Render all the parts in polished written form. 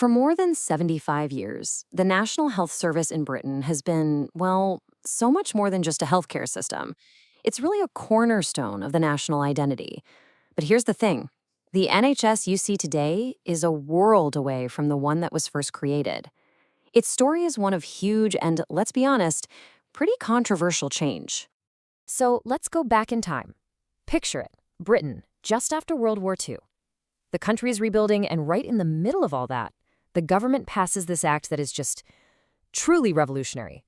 For more than 75 years, the National Health Service in Britain has been, well, so much more than just a healthcare system. It's really a cornerstone of the national identity. But here's the thing. The NHS you see today is a world away from the one that was first created. Its story is one of huge and, let's be honest, pretty controversial change. So let's go back in time. Picture it, Britain, just after World War II. The country is rebuilding, and right in the middle of all that, the government passes this act that is just truly revolutionary.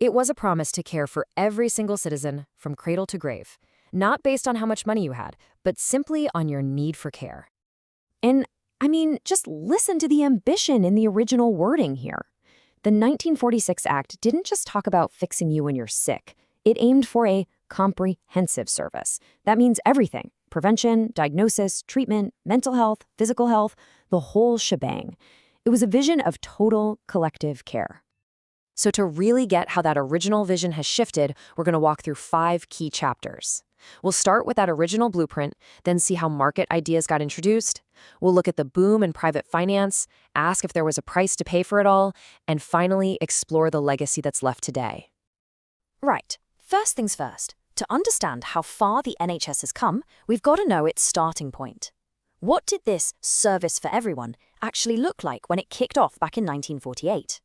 It was a promise to care for every single citizen from cradle to grave, not based on how much money you had, but simply on your need for care. And, just listen to the ambition in the original wording here. The 1946 Act didn't just talk about fixing you when you're sick. It aimed for a comprehensive service. That means everything: prevention, diagnosis, treatment, mental health, physical health, the whole shebang. It was a vision of total collective care. So to really get how that original vision has shifted, we're going to walk through 5 key chapters. We'll start with that original blueprint, then see how market ideas got introduced. We'll look at the boom in private finance, ask if there was a price to pay for it all, and finally explore the legacy that's left today. Right. First things first. To understand how far the NHS has come, we've got to know its starting point. What did this service for everyone actually look like when it kicked off back in 1948?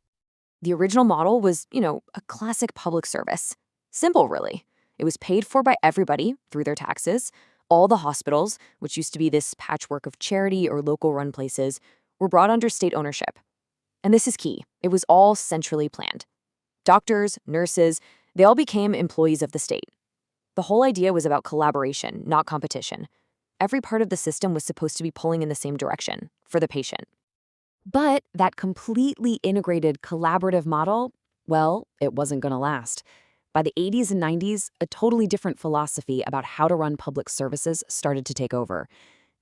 The original model was, a classic public service. Simple, really. It was paid for by everybody through their taxes. All the hospitals, which used to be this patchwork of charity or local-run places, were brought under state ownership. And this is key. It was all centrally planned. Doctors, nurses, they all became employees of the state. The whole idea was about collaboration, not competition. Every part of the system was supposed to be pulling in the same direction, for the patient. But that completely integrated collaborative model, well, it wasn't going to last. By the 80s and 90s, a totally different philosophy about how to run public services started to take over.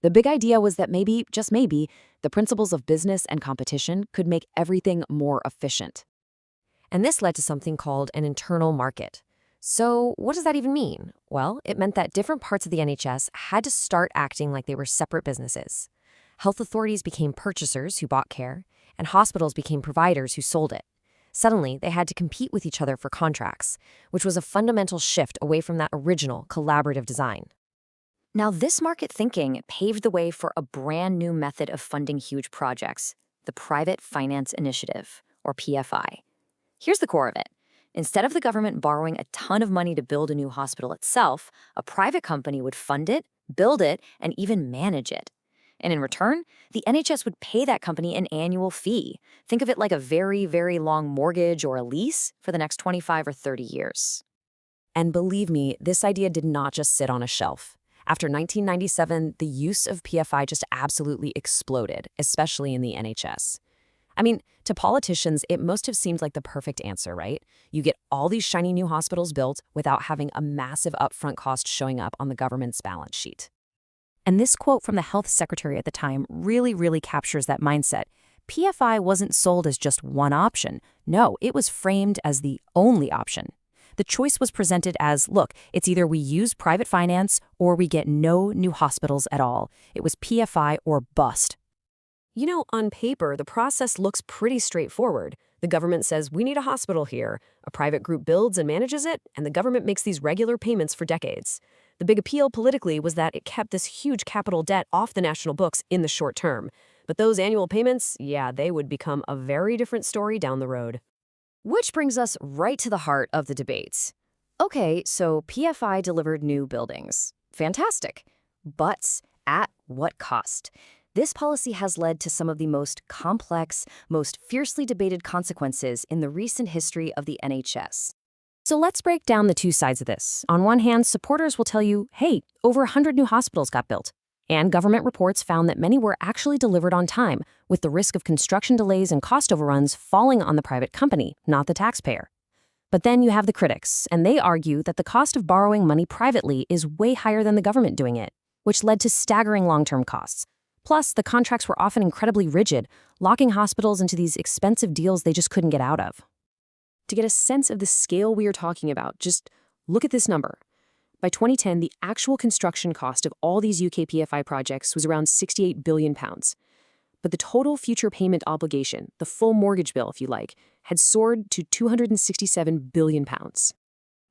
The big idea was that maybe, just maybe, the principles of business and competition could make everything more efficient. And this led to something called an internal market. So what does that even mean? Well, it meant that different parts of the NHS had to start acting like they were separate businesses. Health authorities became purchasers who bought care, and hospitals became providers who sold it. Suddenly, they had to compete with each other for contracts, which was a fundamental shift away from that original collaborative design. Now, this market thinking paved the way for a brand new method of funding huge projects, the Private Finance Initiative, or PFI. Here's the core of it. Instead of the government borrowing a ton of money to build a new hospital itself, a private company would fund it, build it, and even manage it. And in return, the NHS would pay that company an annual fee. Think of it like a very, very long mortgage or a lease for the next 25 or 30 years. And believe me, this idea did not just sit on a shelf. After 1997, the use of PFI just absolutely exploded, especially in the NHS. To politicians, it must have seemed like the perfect answer, right? You get all these shiny new hospitals built without having a massive upfront cost showing up on the government's balance sheet. And this quote from the health secretary at the time really captures that mindset. PFI wasn't sold as just one option. No, it was framed as the only option. The choice was presented as, look, it's either we use private finance or we get no new hospitals at all. It was PFI or bust. On paper, the process looks pretty straightforward. The government says, we need a hospital here. A private group builds and manages it, and the government makes these regular payments for decades. The big appeal politically was that it kept this huge capital debt off the national books in the short term. But those annual payments, they would become a very different story down the road. Which brings us right to the heart of the debates. Okay, so PFI delivered new buildings. Fantastic. But at what cost? This policy has led to some of the most complex, most fiercely debated consequences in the recent history of the NHS. So let's break down the two sides of this. On one hand, supporters will tell you, hey, over 100 new hospitals got built. And government reports found that many were actually delivered on time, with the risk of construction delays and cost overruns falling on the private company, not the taxpayer. But then you have the critics, and they argue that the cost of borrowing money privately is way higher than the government doing it, which led to staggering long-term costs. Plus, the contracts were often incredibly rigid, locking hospitals into these expensive deals they just couldn't get out of. To get a sense of the scale we are talking about, just look at this number. By 2010, the actual construction cost of all these UK PFI projects was around £68 billion. But the total future payment obligation, the full mortgage bill if you like, had soared to £267 billion.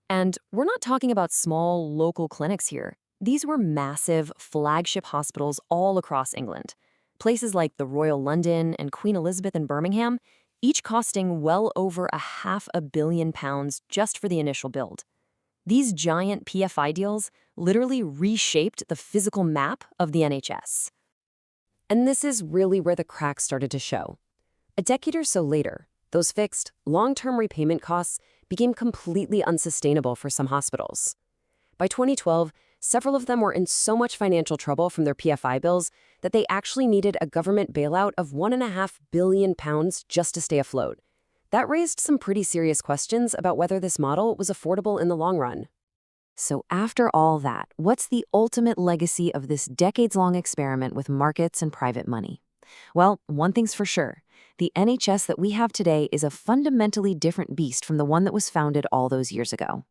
And we're not talking about small local clinics here. These were massive flagship hospitals all across England. Places like the Royal London and Queen Elizabeth in Birmingham, each costing well over £500 million just for the initial build. These giant PFI deals literally reshaped the physical map of the NHS. And this is really where the cracks started to show. A decade or so later, those fixed, long-term repayment costs became completely unsustainable for some hospitals. By 2012, several of them were in so much financial trouble from their PFI bills that they actually needed a government bailout of £1.5 billion just to stay afloat. That raised some pretty serious questions about whether this model was affordable in the long run. So after all that, what's the ultimate legacy of this decades-long experiment with markets and private money? Well, one thing's for sure. The NHS that we have today is a fundamentally different beast from the one that was founded all those years ago.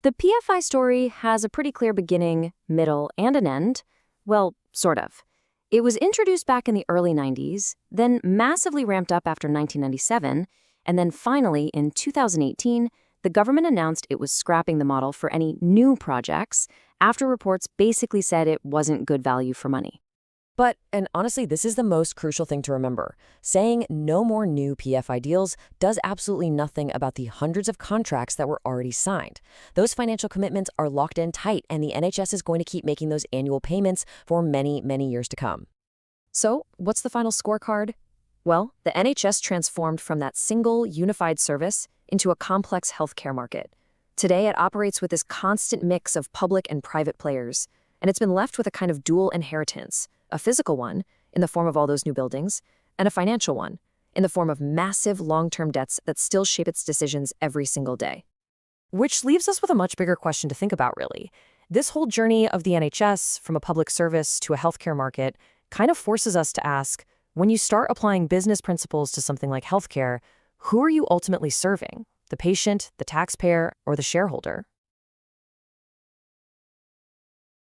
The PFI story has a pretty clear beginning, middle, and an end. Well, sort of. It was introduced back in the early 90s, then massively ramped up after 1997, and then finally, in 2018, the government announced it was scrapping the model for any new projects after reports basically said it wasn't good value for money. But, and honestly, this is the most crucial thing to remember. Saying no more new PFI deals does absolutely nothing about the hundreds of contracts that were already signed. Those financial commitments are locked in tight, and the NHS is going to keep making those annual payments for many, many years to come. So, what's the final scorecard? Well, the NHS transformed from that single, unified service into a complex healthcare market. Today, it operates with this constant mix of public and private players, and it's been left with a kind of dual inheritance, a physical one, in the form of all those new buildings, and a financial one, in the form of massive long-term debts that still shape its decisions every single day. Which leaves us with a much bigger question to think about, really. This whole journey of the NHS, from a public service to a healthcare market, kind of forces us to ask, when you start applying business principles to something like healthcare, who are you ultimately serving? The patient, the taxpayer, or the shareholder?